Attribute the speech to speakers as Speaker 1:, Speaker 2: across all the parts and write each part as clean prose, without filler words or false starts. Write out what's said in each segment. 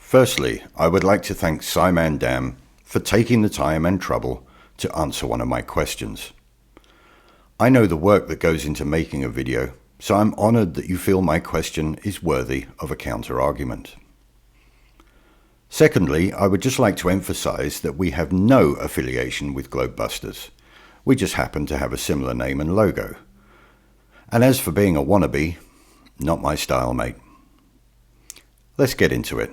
Speaker 1: Firstly, I would like to thank SciManDan for taking the time and trouble to answer one of my questions. I know the work that goes into making a video, so I'm honoured that you feel my question is worthy of a counter-argument. Secondly, I would just like to emphasise that we have no affiliation with Globebusters. We just happen to have a similar name and logo. And as for being a wannabe, not my style, mate. Let's get into it.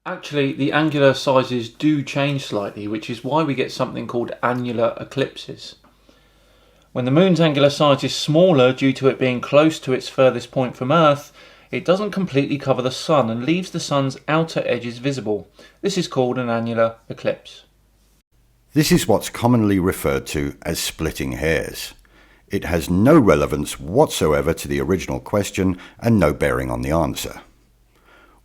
Speaker 2: Actually, the angular sizes do change slightly, which is why we get something called annular eclipses. When the moon's angular size is smaller due to it being close to its furthest point from Earth, it doesn't completely cover the sun and leaves the sun's outer edges visible. This is called an annular eclipse.
Speaker 1: This is what's commonly referred to as splitting hairs. It has no relevance whatsoever to the original question and no bearing on the answer.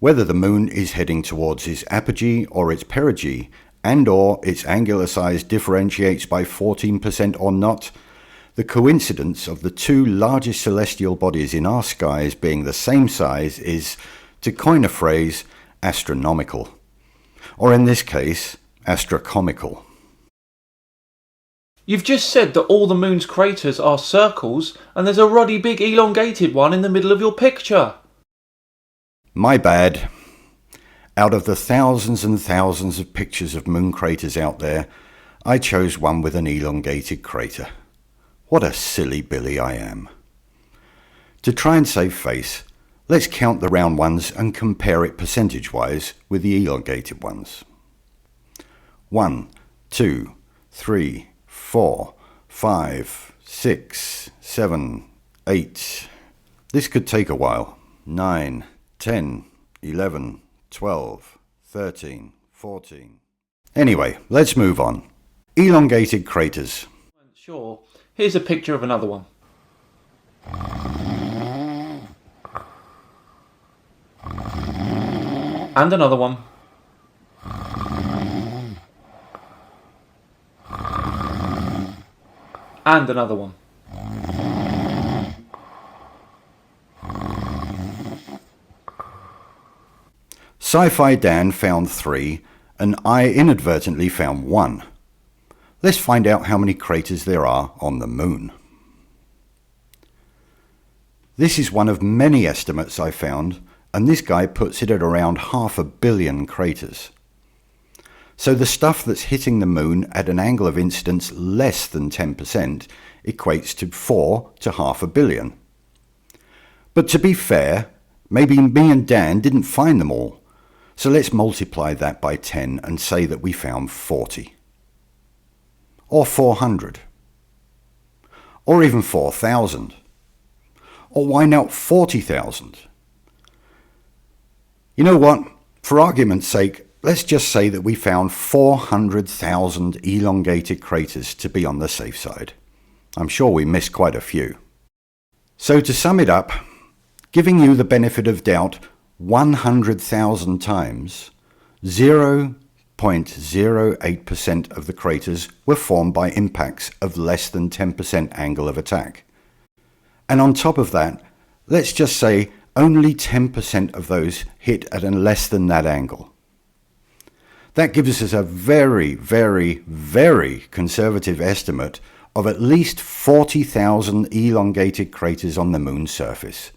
Speaker 1: Whether the moon is heading towards its apogee or its perigee, and or its angular size differentiates by 14% or not, the coincidence of the two largest celestial bodies in our skies being the same size is, to coin a phrase, astronomical. Or in this case, astrocomical.
Speaker 2: You've just said that all the moon's craters are circles, and there's a ruddy big elongated one in the middle of your picture.
Speaker 1: My bad. Out of the thousands and thousands of pictures of moon craters out there, I chose one with an elongated crater. What a silly Billy I am. To try and save face, let's count the round ones and compare it percentage-wise with the elongated ones. 1, 2, 3, 4, 5, 6, 7, 8. This could take a while. 9, 10, 11, 12, 13, 14. Anyway, let's move on. Elongated craters.
Speaker 2: Sure. Here's a picture of another one. And another one. And another one.
Speaker 1: ScifiDan found 3, and I inadvertently found 1. Let's find out how many craters there are on the moon. This is one of many estimates I found, and this guy puts it at around 500 million craters. So the stuff that's hitting the moon at an angle of incidence less than 10% equates to 4 to 500 million. But to be fair, maybe me and Dan didn't find them all. So let's multiply that by 10 and say that we found 40. Or 400. Or even 4,000. Or why not 40,000? You know what? For argument's sake, let's just say that we found 400,000 elongated craters to be on the safe side. I'm sure we missed quite a few. So to sum it up, giving you the benefit of doubt 100,000 times, 0.08% of the craters were formed by impacts of less than 10% angle of attack. And on top of that, let's just say only 10% of those hit at a less than that angle. That gives us a very, very, very conservative estimate of at least 40,000 elongated craters on the moon's surface.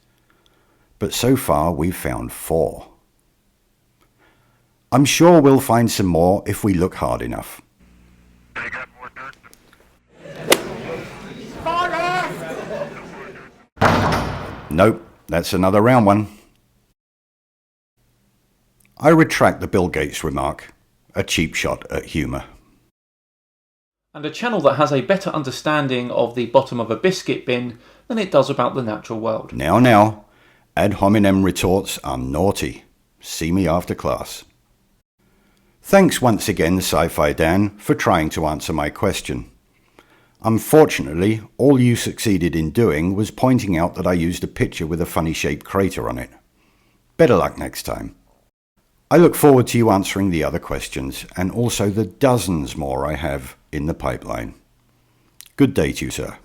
Speaker 1: But so far we've found 4. I'm sure we'll find some more if we look hard enough. Nope, that's another round one. I retract the Bill Gates remark, a cheap shot at humour.
Speaker 2: And a channel that has a better understanding of the bottom of a biscuit bin than it does about the natural world.
Speaker 1: Now, ad hominem retorts are naughty. See me after class. Thanks once again, ScifiDan, for trying to answer my question. Unfortunately, all you succeeded in doing was pointing out that I used a picture with a funny shaped crater on it. Better luck next time. I look forward to you answering the other questions and also the dozens more I have in the pipeline. Good day to you, sir.